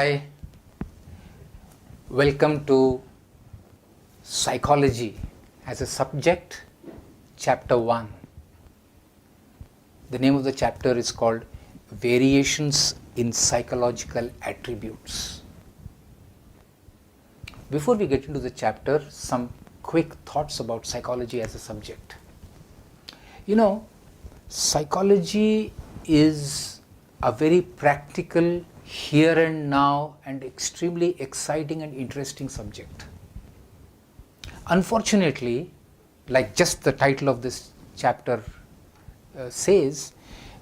Hi, welcome to Psychology as a subject, Chapter 1. The name of the chapter is called Variations in Psychological Attributes. Before we get into the chapter, some quick thoughts about psychology as a subject. You know, psychology is a very practical, here and now, and extremely exciting and interesting subject. Unfortunately, like just the title of this chapter says,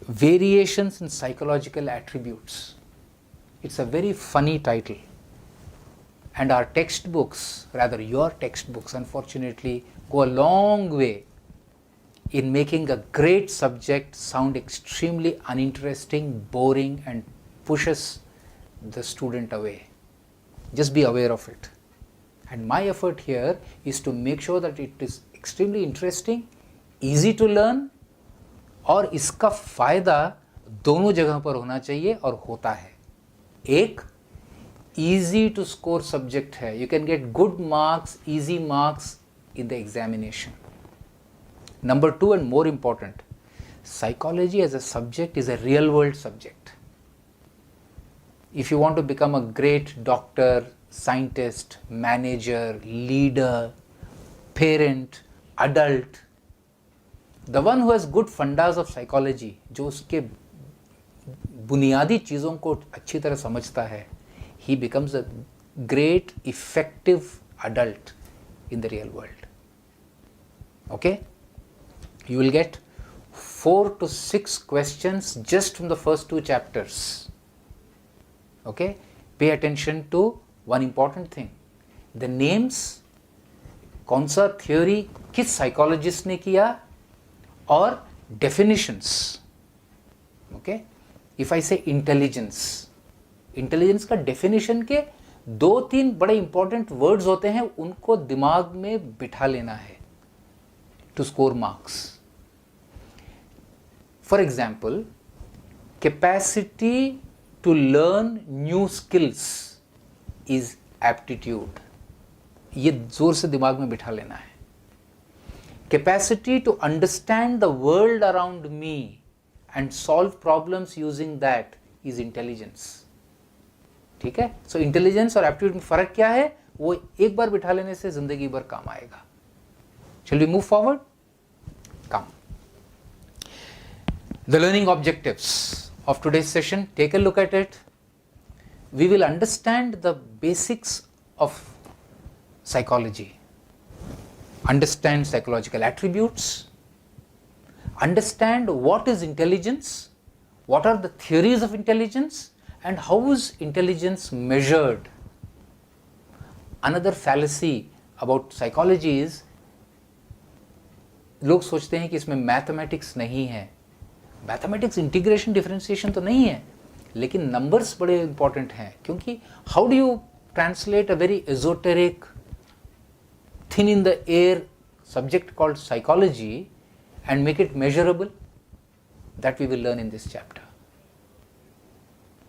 Variations in Psychological Attributes. It's a very funny title. And our textbooks, rather your textbooks, unfortunately, go a long way in making a great subject sound extremely uninteresting, boring, and pushes the student away. Just be aware of it. And my effort here is to make sure that it is extremely interesting, easy to learn, और इसका फायदा दोनों जगह पर होना चाहिए और होता है. एक easy to score subject है. You can get good marks, easy marks in the examination. Number 2, and more important, psychology as a subject is a real world subject. If you want to become a great doctor, scientist, manager, leader, parent, adult, the one who has good fundas of psychology, जो उसके बुनियादी चीज़ों को अच्छी तरह समझता है, he becomes a great, effective adult in the real world. Okay? You will get 4 to 6 questions just from the first 2 chapters. Okay? Pay attention to one important thing. The names, कौन सा theory किस psychologist ने किया, और definitions. Okay? If I say intelligence, intelligence का definition के 2-3 बड़े important words होते हैं, उनको दिमाग में बिठा लेना है to score marks. For example, capacity to learn new skills is aptitude. ये जोर से दिमाग में बिठा लेना है. Capacity to understand the world around me and solve problems using that is intelligence. ठीक है? सो इंटेलिजेंस और एप्टीट्यूड में फर्क क्या है, वो एक बार बिठा लेने से जिंदगी भर काम आएगा. Shall we move forward? Come. The learning objectives of today's session, take a look at it. We will understand the basics of psychology, understand psychological attributes, understand what is intelligence, what are the theories of intelligence, and how is intelligence measured. Another fallacy about psychology is, लोग सोचते हैं कि इसमें mathematics नहीं है. Mathematics integration differentiation तो नहीं है, लेकिन नंबर्स बड़े इंपॉर्टेंट हैं. क्योंकि how do you translate a very esoteric, thin in the air subject called psychology and make it measurable? That we will learn in this chapter.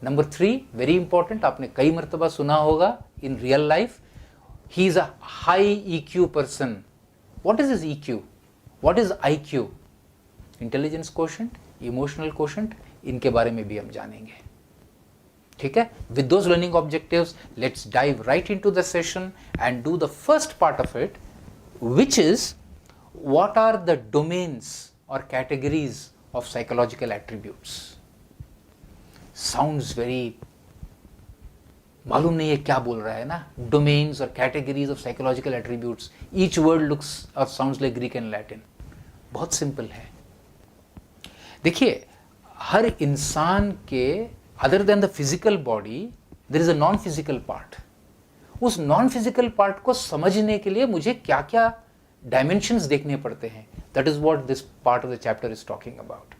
Number 3, very important, आपने कई मर्तबा सुना होगा in real life, he is a high EQ person. What is his EQ? What is IQ? Intelligence quotient, emotional quotient, इनके बारे में भी हम जानेंगे. ठीक है? With those learning objectives, let's dive right into the session and do the first part of it, which is what are the domains or categories of psychological attributes. Sounds very, मालूम नहीं है क्या बोल रहा है ना. Domains or categories of psychological attributes. Each word looks or sounds like Greek and Latin. बहुत simple है. देखिए, हर इंसान के other than the physical body, there is a non-physical part. उस non-physical part को समझने के लिए मुझे क्या क्या dimensions देखने पड़ते हैं. That is what this part of the chapter is talking about.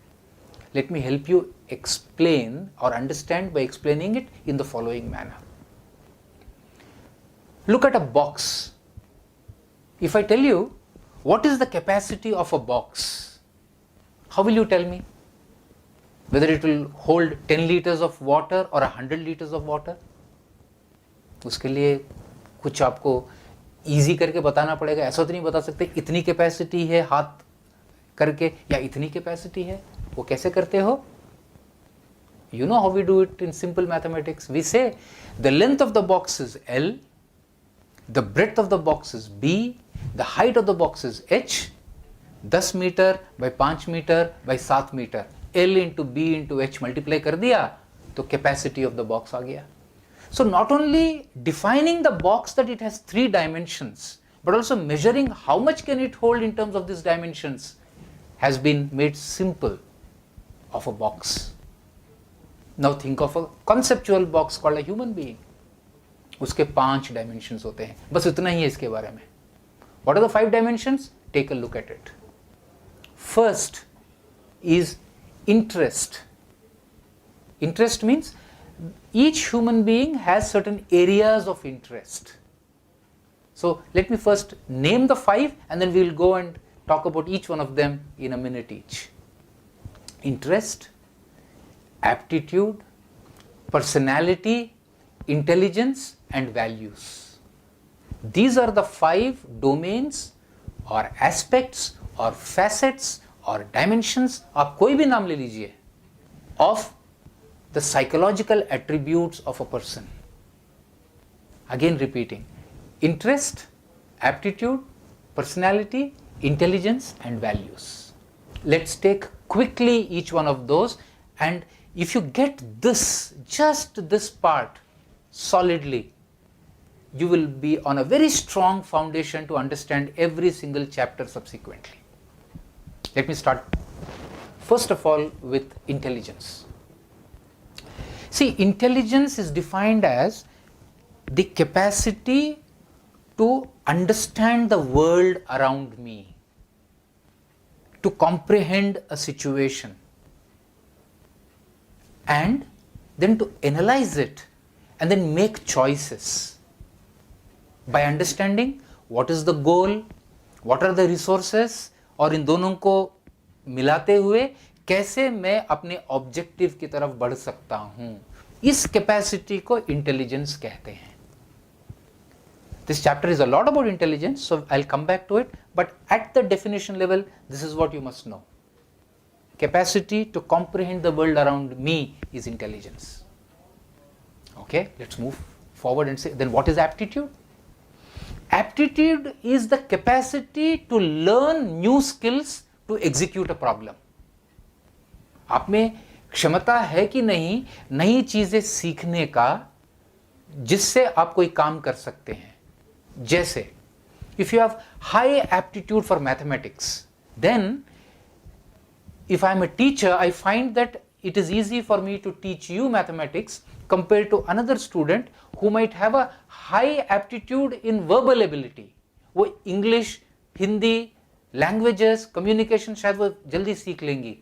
Let me help you explain or understand by explaining it in the following manner. Look at a box. If I tell you, what is the capacity of a box? How will you tell me? Whether it will hold 10 liters of water or 100 liters of water? उसके लिए कुछ आपको easy करके बताना पड़ेगा, ऐसा तो नहीं बता सकते इतनी कैपेसिटी है हाथ करके या इतनी कैपेसिटी है, वो कैसे करते हो? You know how we do it in simple mathematics. We say the length of the box is L, the breadth of the box is B, the height of the box is H, 10 metre by 5 metre by 7 metre, L into B into H multiply कर दिया तो capacity of the box आ गया. So not only defining the box that it has 3 dimensions, but also measuring how much can it hold in terms of these dimensions has been made simple of a box. Now think of a conceptual box called a human being. उसके 5 dimensions होते हैं, बस इतना ही है इसके बारे में. What are the 5 dimensions? Take a look at it. First is interest. Interest means each human being has certain areas of interest. So let me first name the 5 and then we will go and talk about each one of them in a minute each. Interest, aptitude, personality, intelligence and values. These are the 5 domains or aspects or facets or dimensions, आप कोई भी नाम ले लीजिए, of the psychological attributes of a person. Again repeating, interest, aptitude, personality, intelligence and values. Let's take quickly each one of those, and if you get this, just this part solidly, you will be on a very strong foundation to understand every single chapter subsequently. Let me start first of all with intelligence. See, intelligence is defined as the capacity to understand the world around me, to comprehend a situation, and then to analyze it and then make choices by understanding what is the goal, what are the resources, और इन दोनों को मिलाते हुए कैसे मैं अपने objective की तरफ बढ़ सकता हूं. इस कैपेसिटी को इंटेलिजेंस कहते हैं. This chapter is a lot about intelligence, so I'll come back to it, but at the definition level, this is what you must know. Capacity to comprehend the world around me is intelligence. Okay, let's move forward and say, then what is aptitude? Aptitude is the capacity to learn new skills to execute a problem. आप में क्षमता है कि नहीं नई चीजें सीखने का जिससे आप कोई काम कर सकते हैं. जैसे if you have high aptitude for mathematics, then if I am a teacher, I find that it is easy for me to teach you mathematics compared to another student who might have a high aptitude in verbal ability. वो English, Hindi, languages, communication शायद वो जल्दी सीख लेंगी,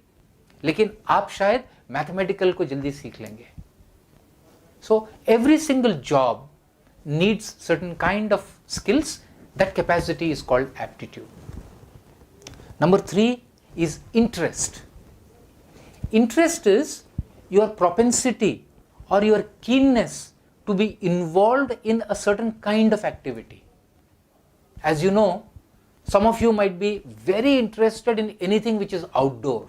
लेकिन आप शायद mathematical को जल्दी सीख लेंगे. So every single job needs certain kind of skills. That capacity is called aptitude. Number 3 is interest. Interest is your propensity or your keenness to be involved in a certain kind of activity. As you know, some of you might be very interested in anything which is outdoor.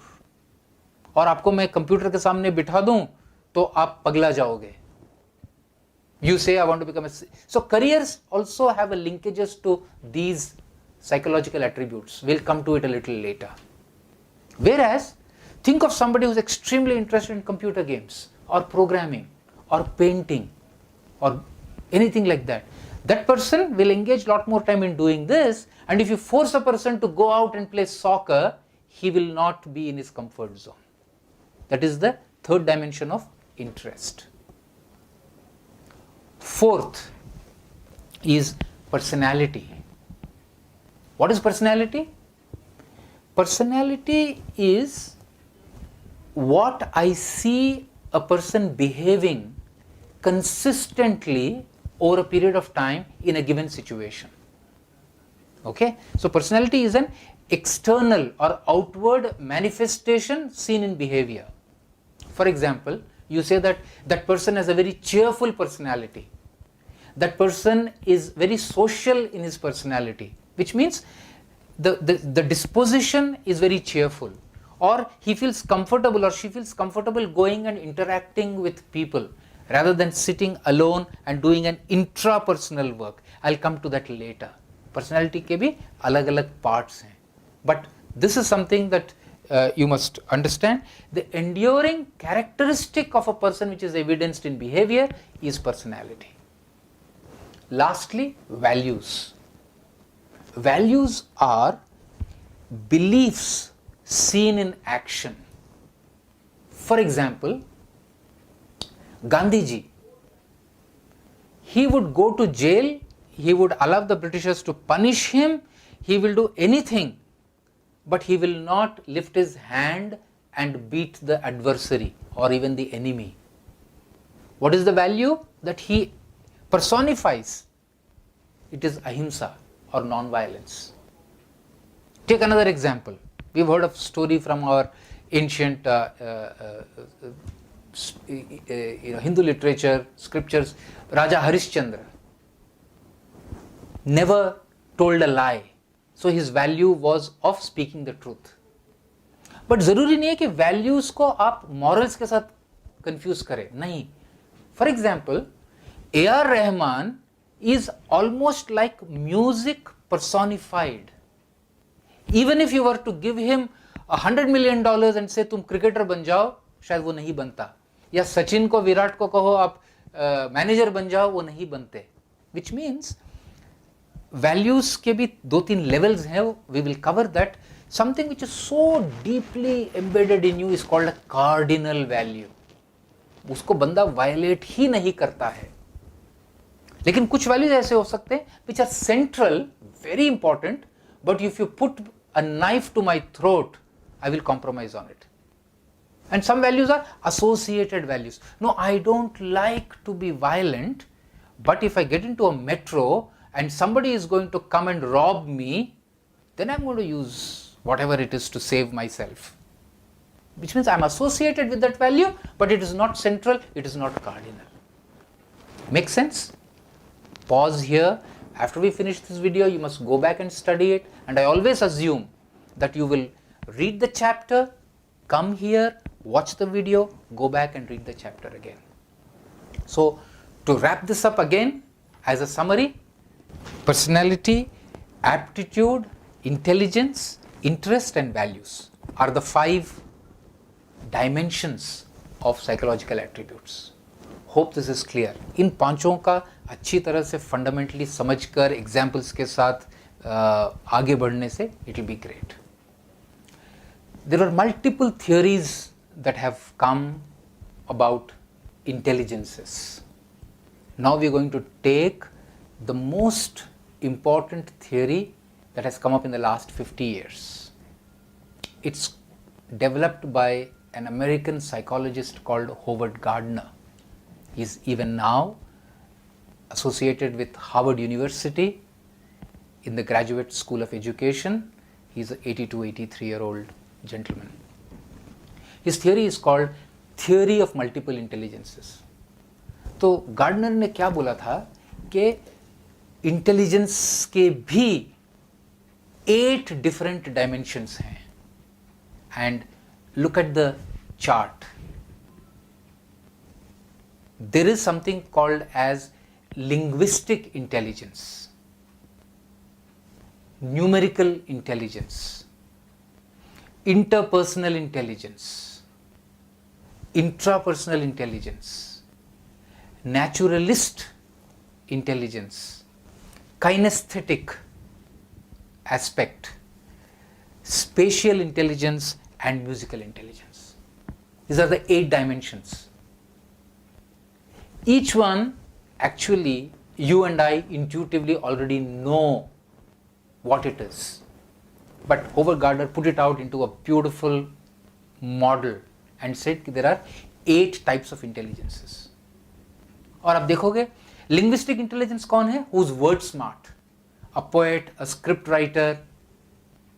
और आपको मैं computer के सामने बिठा दूं तो आप पगला जाओगे. You say I want to become a... So careers also have a linkages to these psychological attributes. We'll come to it a little later. Whereas, think of somebody who's extremely interested in computer games or programming or painting or anything like that. That person will engage a lot more time in doing this, and if you force a person to go out and play soccer, he will not be in his comfort zone. That is the 3rd dimension of interest. 4th is personality. What is personality? Personality is what I see a person behaving consistently over a period of time in a given situation. Okay, so personality is an external or outward manifestation seen in behavior. For example, you say that that person has a very cheerful personality. That person is very social in his personality, which means the disposition is very cheerful, or he feels comfortable or she feels comfortable going and interacting with people rather than sitting alone and doing an intrapersonal work. I'll come to that later. Personality के भी अलग-अलग parts हैं. But this is something that you must understand. The enduring characteristic of a person which is evidenced in behavior is personality. Lastly, values. Values are beliefs seen in action. For example, Gandhi ji, he would go to jail, he would allow the Britishers to punish him, he will do anything, but he will not lift his hand and beat the adversary or even the enemy. What is the value that he personifies? It is ahimsa or non-violence. Take another example. We've heard of story from our ancient Hindu literature, scriptures. Raja Harishchandra never told a lie. So his value was of speaking the truth. But जरूरी नहीं है कि values को आप morals के साथ confuse करें. नहीं. For example, A.R. Rahman is almost like music personified. Even if you were to give him $100 million and say तुम cricketer बन जाओ, शायद वो नहीं बनता. या सचिन को विराट को कहो आप मैनेजर बन जाओ, वो नहीं बनते. Which means values के भी 2-3 levels हैं. We will cover that. Something which is so deeply embedded in you is called a cardinal value. उसको बंदा violate ही नहीं करता है. लेकिन कुछ values ऐसे हो सकते हैं which are central, very important, but if you put a knife to my throat, I will compromise on it. And some values are associated values. No, I don't like to be violent, but if I get into a metro and somebody is going to come and rob me, then I'm going to use whatever it is to save myself. Which means I'm associated with that value, but it is not central, it is not cardinal. Make sense? Pause here. After we finish this video, you must go back and study it. And I always assume that you will read the chapter, come here, watch the video, go back and read the chapter again. So, to wrap this up again, as a summary, personality, aptitude, intelligence, interest and values are the 5 dimensions of psychological attributes. Hope this is clear. इन पांचों का अच्छी तरह से fundamentally समझकर examples के साथ आगे बढ़ने से it will be great. There are multiple theories that have come about intelligences. Now we are going to take the most important theory that has come up in the last 50 years. It's developed by an American psychologist called Howard Gardner. He's even now associated with Harvard University in the Graduate School of Education. He's an 82-83-year-old gentleman. His theory is called Theory of Multiple Intelligences. तो gardener ने क्या बोला था कि intelligence के भी 8 different dimensions हैं. And look at the chart. There is something called as linguistic intelligence, numerical intelligence, interpersonal intelligence, intrapersonal intelligence, naturalist intelligence, kinesthetic aspect, spatial intelligence and musical intelligence. These are the 8 dimensions. Each one, actually, you and I intuitively already know what it is. But Howard Gardner put it out into a beautiful model and said that there are 8 types of intelligences. और आप देखोगे, linguistic intelligence कौन है? Who's word smart? A poet, a script writer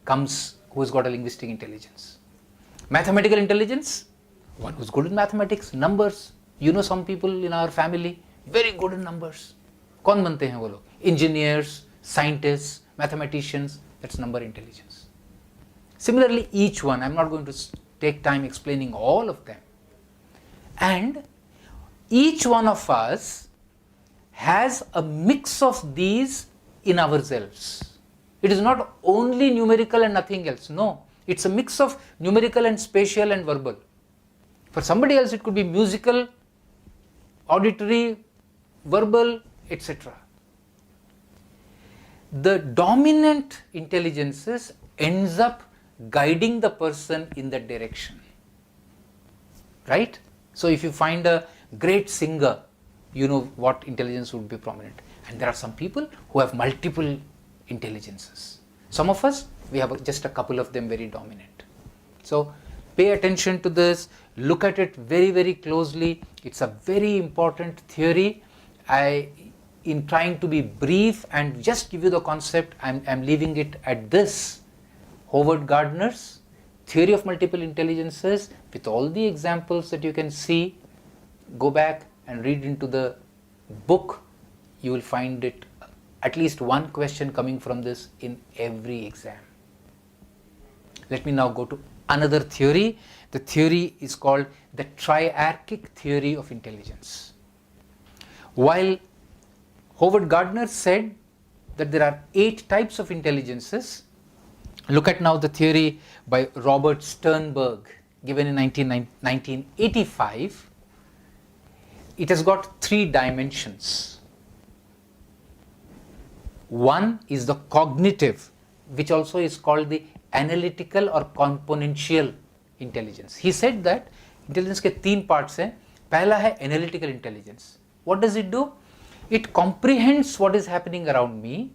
comes who's got a linguistic intelligence. Mathematical intelligence, one who's good in mathematics, numbers. You know some people in our family, very good in numbers. कौन बनते हैं वो लोग? Engineers, scientist, mathematicians, that's number intelligence. Similarly, each one, I'm not going to take time explaining all of them. And each one of us has a mix of these in ourselves. It is not only numerical and nothing else. No, it's a mix of numerical and spatial and verbal. For somebody else, it could be musical, auditory, verbal, etc. The dominant intelligences ends up guiding the person in that direction, right? So if you find a great singer, you know what intelligence would be prominent. And there are some people who have multiple intelligences. Some of us, we have just a couple of them very dominant. So pay attention to this, look at it very, very closely. It's a very important theory. In trying to be brief and just give you the concept, I'm leaving it at this. Howard Gardner's theory of multiple intelligences, with all the examples that you can see. Go back and read into the book. You will find it at least one question coming from this in every exam. Let me now go to another theory. The theory is called the Triarchic theory of intelligence. While Howard Gardner said that there are 8 types of intelligences, look at now the theory by Robert Sternberg, given in 1985. It has got 3 dimensions. One is the cognitive, which also is called the analytical or componential intelligence. He said that intelligence के 3 parts हैं. पहला है analytical intelligence. What does it do? It comprehends what is happening around me.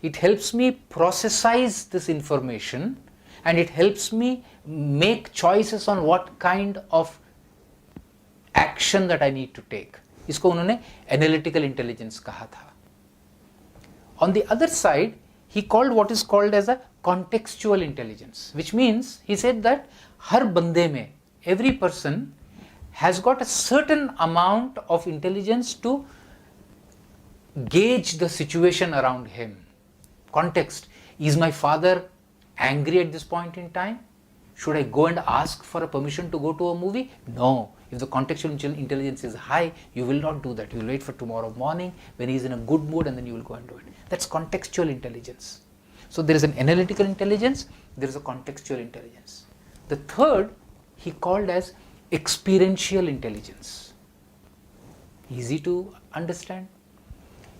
It helps me processize this information, and it helps me make choices on what kind of action that I need to take. इसको उन्होंने analytical intelligence कहा था. On the other side, he called what is called as a contextual intelligence, which means he said that हर बंदे में, every person has got a certain amount of intelligence to gauge the situation around him. Context. Is my father angry at this point in time? Should I go and ask for a permission to go to a movie? No. If the contextual intelligence is high, you will not do that. You will wait for tomorrow morning when he is in a good mood, and then you will go and do it. That's contextual intelligence. So there is an analytical intelligence, there is a contextual intelligence. The third he called as experiential intelligence. Easy to understand.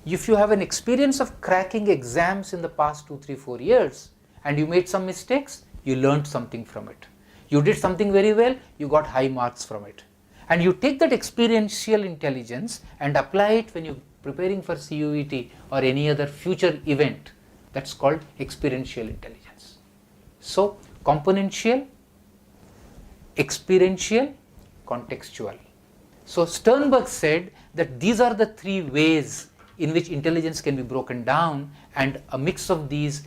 If you have an experience of cracking exams in the past 2, 3, 4 years and you made some mistakes, you learned something from it. You did something very well, you got high marks from it. And you take that experiential intelligence and apply it when you're preparing for CUET or any other future event. That's called experiential intelligence. So, componential, experiential, contextual. So, Sternberg said that these are the 3 ways in which intelligence can be broken down, and a mix of these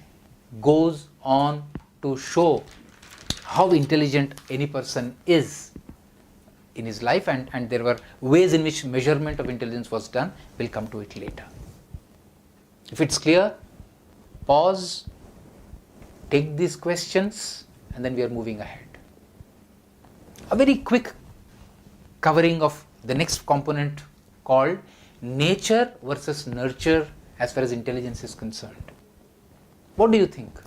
goes on to show how intelligent any person is in his life, and there were ways in which measurement of intelligence was done. We'll come to it later. If it's clear, pause, take these questions, and then we are moving ahead. A very quick covering of the next component called nature versus nurture as far as intelligence is concerned. What do you think?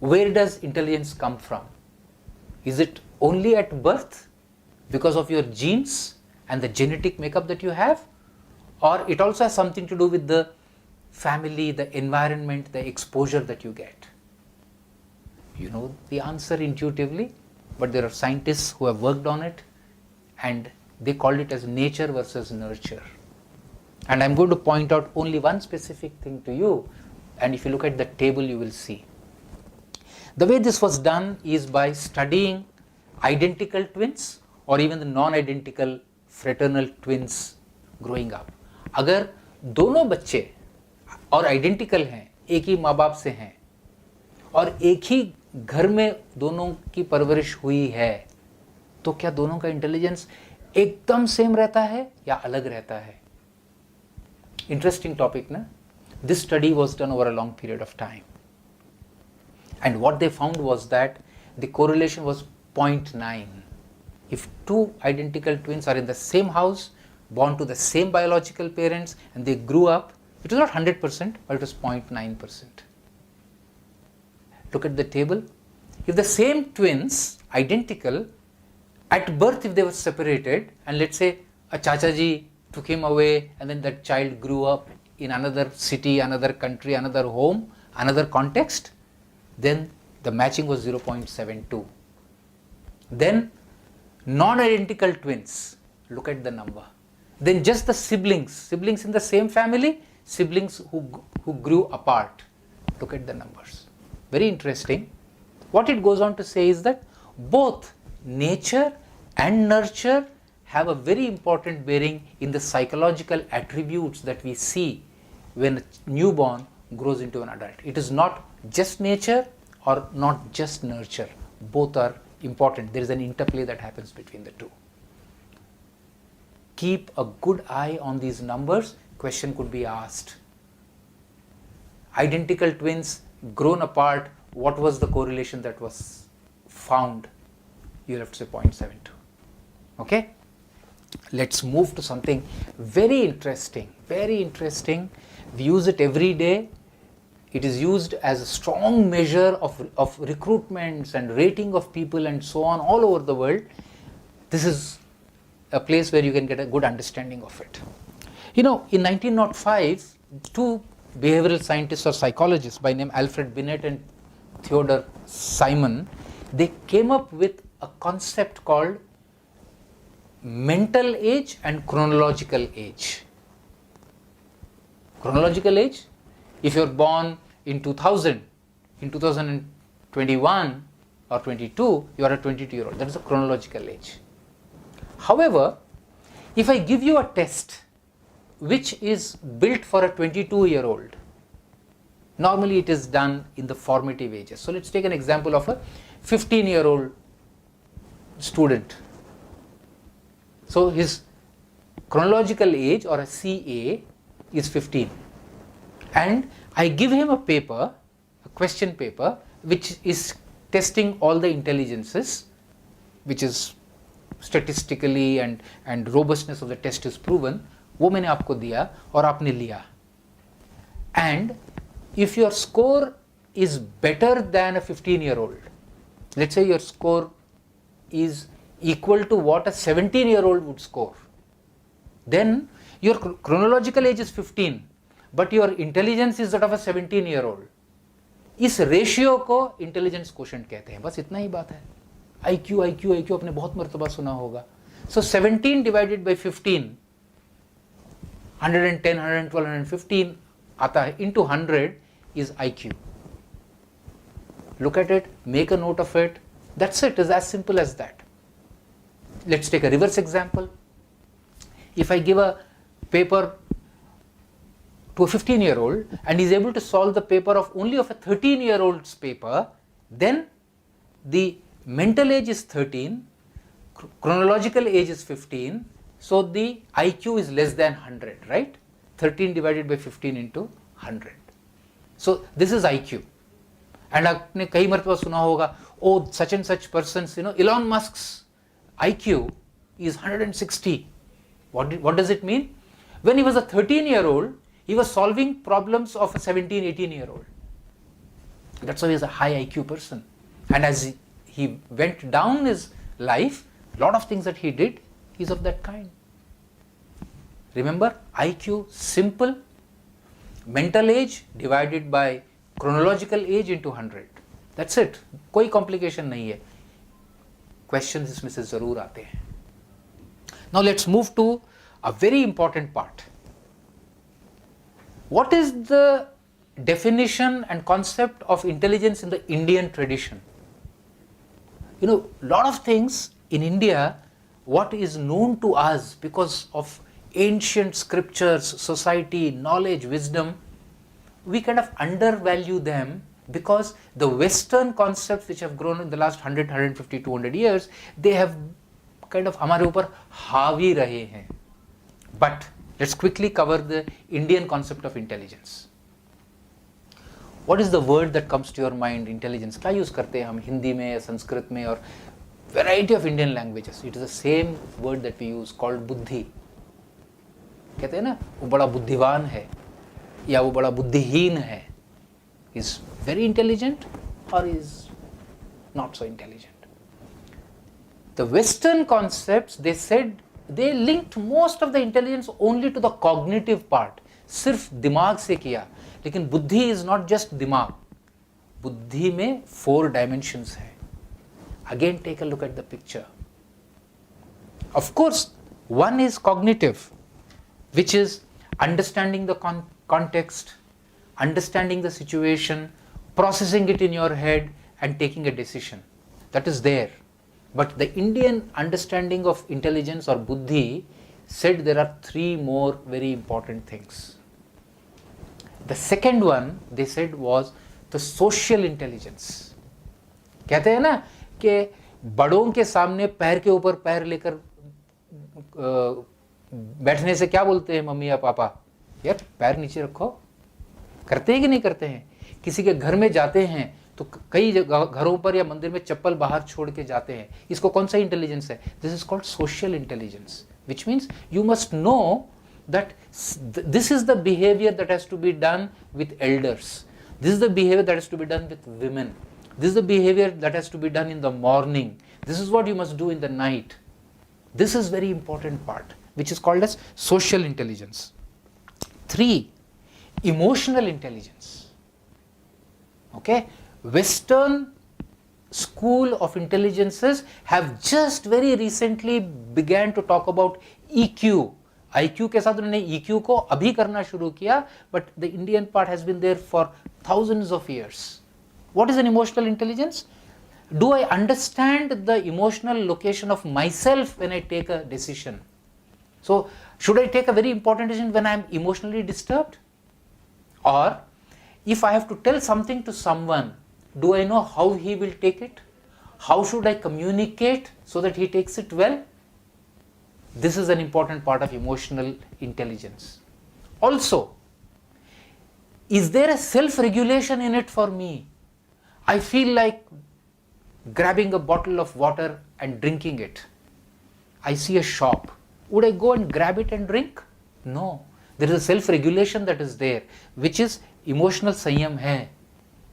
Where does intelligence come from? Is it only at birth because of your genes and the genetic makeup that you have? Or it also has something to do with the family, the environment, the exposure that you get? You know the answer intuitively, but there are scientists who have worked on it, and they called it as nature versus nurture. And I'm going to point out only one specific thing to you, and if you look at the table you will see. The way this was done is by studying identical twins or even the non-identical fraternal twins growing up. अगर दोनों बच्चे और identical हैं, एक ही माँ बाप से हैं और एक ही घर में दोनों की परवरिश हुई है, तो क्या दोनों का इंटेलिजेंस एकदम सेम रहता है या अलग रहता है? Interesting topic, na? This study was done over a long period of time. And what they found was that the correlation was 0.9. If two identical twins are in the same house, born to the same biological parents, and they grew up, it was not 100%, but it was 0.9%. Look at the table. If the same twins, identical, at birth if they were separated, and let's say a Chachaji took him away, and then that child grew up in another city, another country, another home, another context, then the matching was 0.72. Then non-identical twins, look at the number. Then just the siblings in the same family, siblings who grew apart, look at the numbers. Very interesting. What it goes on to say is that both nature and nurture have a very important bearing in the psychological attributes that we see when a newborn grows into an adult. It is not just nature or not just nurture. Both are important. There is an interplay that happens between the two. Keep a good eye on these numbers. Question could be asked. Identical twins grown apart, what was the correlation that was found? You'll have to say 0.72. Okay? Let's move to something very interesting. Very interesting. We use it every day. It is used as a strong measure of recruitments and rating of people and so on all over the world. This is a place where you can get a good understanding of it. You know, in 1905, two behavioral scientists or psychologists by name Alfred Binet and Theodore Simon, they came up with a concept called mental age and chronological age. Chronological age, if you are born in 2000, in 2021 or 22, you are a 22-year-old. That is a chronological age. However, if I give you a test which is built for a 22-year-old, normally it is done in the formative ages. So let's take an example of a 15-year-old student. So his chronological age or a CA is 15. And I give him a paper, a question paper, which is testing all the intelligences, which is statistically and robustness of the test is proven. वो मैंने आपको दिया और आपने लिया. And if your score is better than a 15-year-old, let's say your score is equal to what a 17-year-old would score, then your chronological age is 15, but your intelligence is that of a 17-year-old. इस ratio को intelligence quotient कहते हैं. बस इतना ही बात है. IQ आपने बहुत मर्तबा सुना होगा. So 17 divided by 15, 110, 112, 115 आता है, into 100 is IQ. Look at it, make a note of it. That's it. It's as simple as that. Let's take a reverse example. If I give a paper to a 15-year-old and he is able to solve the paper of only of a 13-year-old's paper, then the mental age is 13, chronological age is 15, so the IQ is less than 100, right? 13 divided by 15 into 100. So this is IQ. And आपने कई मर्तबा सुना होगा, oh, such and such persons, Elon Musk's IQ is 160. What does it mean? When he was a 13-year-old, he was solving problems of a 17, 18-year-old. That's why he is a high IQ person. And as he went down his life, a lot of things that he did is of that kind. Remember, IQ simple, mental age divided by chronological age into 100. That's it. कोई complication नहीं है. Questions इसमें से ज़रूर आते हैं. Now let's move to a very important part. What is the definition and concept of intelligence in the Indian tradition? Lot of things in India, what is known to us because of ancient scriptures, society, knowledge, wisdom, we kind of undervalue them because the Western concepts which have grown in the last 100, 150, 200 years, they have kind of हमारे ऊपर हावी रहे हैं. But Let's quickly cover the Indian concept of intelligence. What is the word that comes to your mind? Intelligence. क्या use करते हैं हम हिंदी में, संस्कृत में और variety of Indian languages? It is the same word that we use called बुद्धि. कहते हैं ना वो बड़ा बुद्धिवान है या वो बड़ा बुद्धिहीन है. Is very intelligent or is not so intelligent. The Western concepts, they said, they linked most of the intelligence only to the cognitive part. सिर्फ दिमाग से किया. लेकिन बुद्धि is not just दिमाग. बुद्धि में 4 dimensions है. Again, take a look at the picture. Of course, one is cognitive, which is understanding the context, understanding the situation, processing it in your head and taking a decision. That is there. But the Indian understanding of intelligence or buddhi said there are 3 more very important things. The second one they said was the social intelligence. कहते हैं ना कि बड़ों के सामने पैर के ऊपर पैर लेकर बैठने से क्या बोलते हैं मम्मी या पापा? यार पैर नीचे रखो. करते हैं कि नहीं करते हैं? किसी के घर में जाते हैं तो कई घरों पर या मंदिर में चप्पल बाहर छोड़ के जाते हैं. इसको कौन सा इंटेलिजेंस है? This is called social intelligence, which means you must know that this is the behavior that has to be done with elders. This is the behavior that has to be done with women. This is the behavior that has to be done in the morning. This is what you must do in the night. This is very important part, which is called as social intelligence. 3, emotional intelligence. Okay, Western school of intelligences have just very recently began to talk about EQ. IQ के साथ उन्होंने EQ को अभी करना शुरू किया, but the Indian part has been there for thousands of years. What is an emotional intelligence? Do I understand the emotional location of myself when I take a decision? So, should I take a very important decision when I am emotionally disturbed? Or, if I have to tell something to someone, do I know how he will take it? How should I communicate so that he takes it well? This is an important part of emotional intelligence. Also, is there a self-regulation in it for me? I feel like grabbing a bottle of water and drinking it. I see a shop. Would I go and grab it and drink? No. There is a self-regulation that is there, which is emotional संयम है.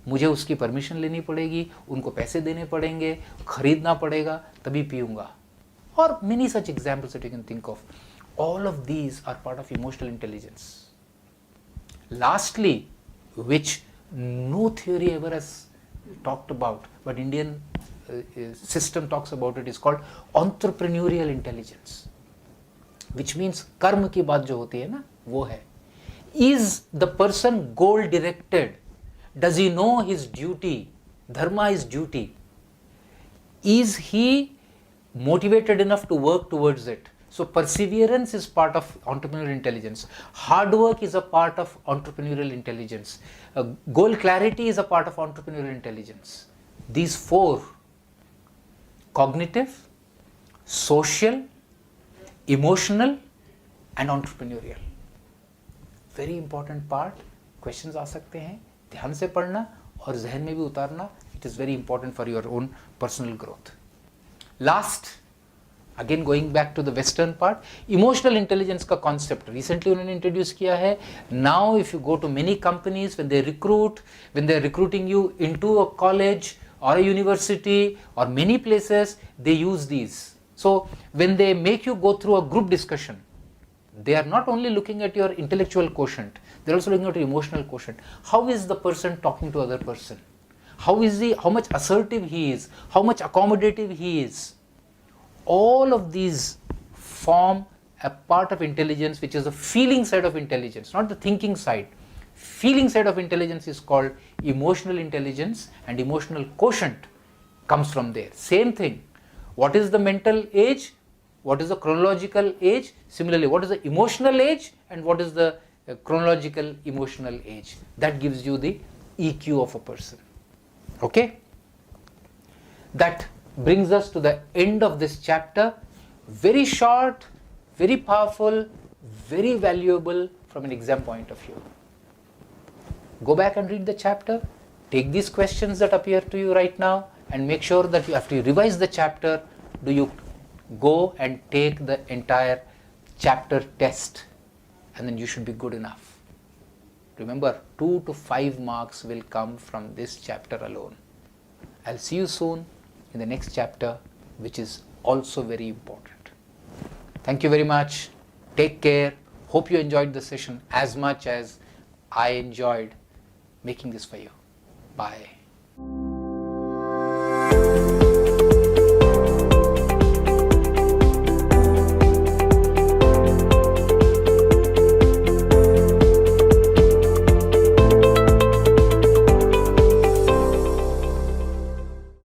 मुझे उसकी permission लेनी पड़ेगी, उनको पैसे देने पड़ेंगे, खरीदना पड़ेगा, तभी पीऊंगा. Or many such examples that you can think of. All of these are part of emotional intelligence. Lastly, which no theory ever has talked about, but Indian system talks about it, is called entrepreneurial intelligence, which means कर्म की बात जो होती है ना, वो है. Is the person goal directed? Does he know his duty? Dharma is duty. Is he motivated enough to work towards it? So perseverance is part of entrepreneurial intelligence. Hard work is a part of entrepreneurial intelligence. Goal clarity is a part of entrepreneurial intelligence. These 4, cognitive, social, emotional and entrepreneurial. Very important part. Questions आ सकते हैं. ध्यान से पढ़ना और जहन में भी उतारना. It is very important for your own personal growth. Last, again going back to the Western part, emotional intelligence का concept recently उन्होंने introduce किया है. Now if you go to many companies, when they are recruiting you into a college or a university or many places, they use these. So when they make you go through a group discussion, they are not only looking at your intellectual quotient, they are also looking at your emotional quotient. How is the person talking to other person? How is he? How much assertive he is? How much accommodative he is? All of these form a part of intelligence, which is the feeling side of intelligence, not the thinking side. Feeling side of intelligence is called emotional intelligence, and emotional quotient comes from there. Same thing. What is the mental age? What is the chronological age? Similarly, what is the emotional age and what is the chronological emotional age? That gives you the EQ of a person. Okay? That brings us to the end of this chapter. Very short, very powerful, very valuable from an exam point of view. Go back and read the chapter, take these questions that appear to you right now, and make sure that you, after you revise the chapter, do you go and take the entire chapter test, and then you should be good enough. Remember, 2 to 5 marks will come from this chapter alone. I'll see you soon in the next chapter, which is also very important. Thank you very much. Take care. Hope you enjoyed the session as much as I enjoyed making this for you. Bye.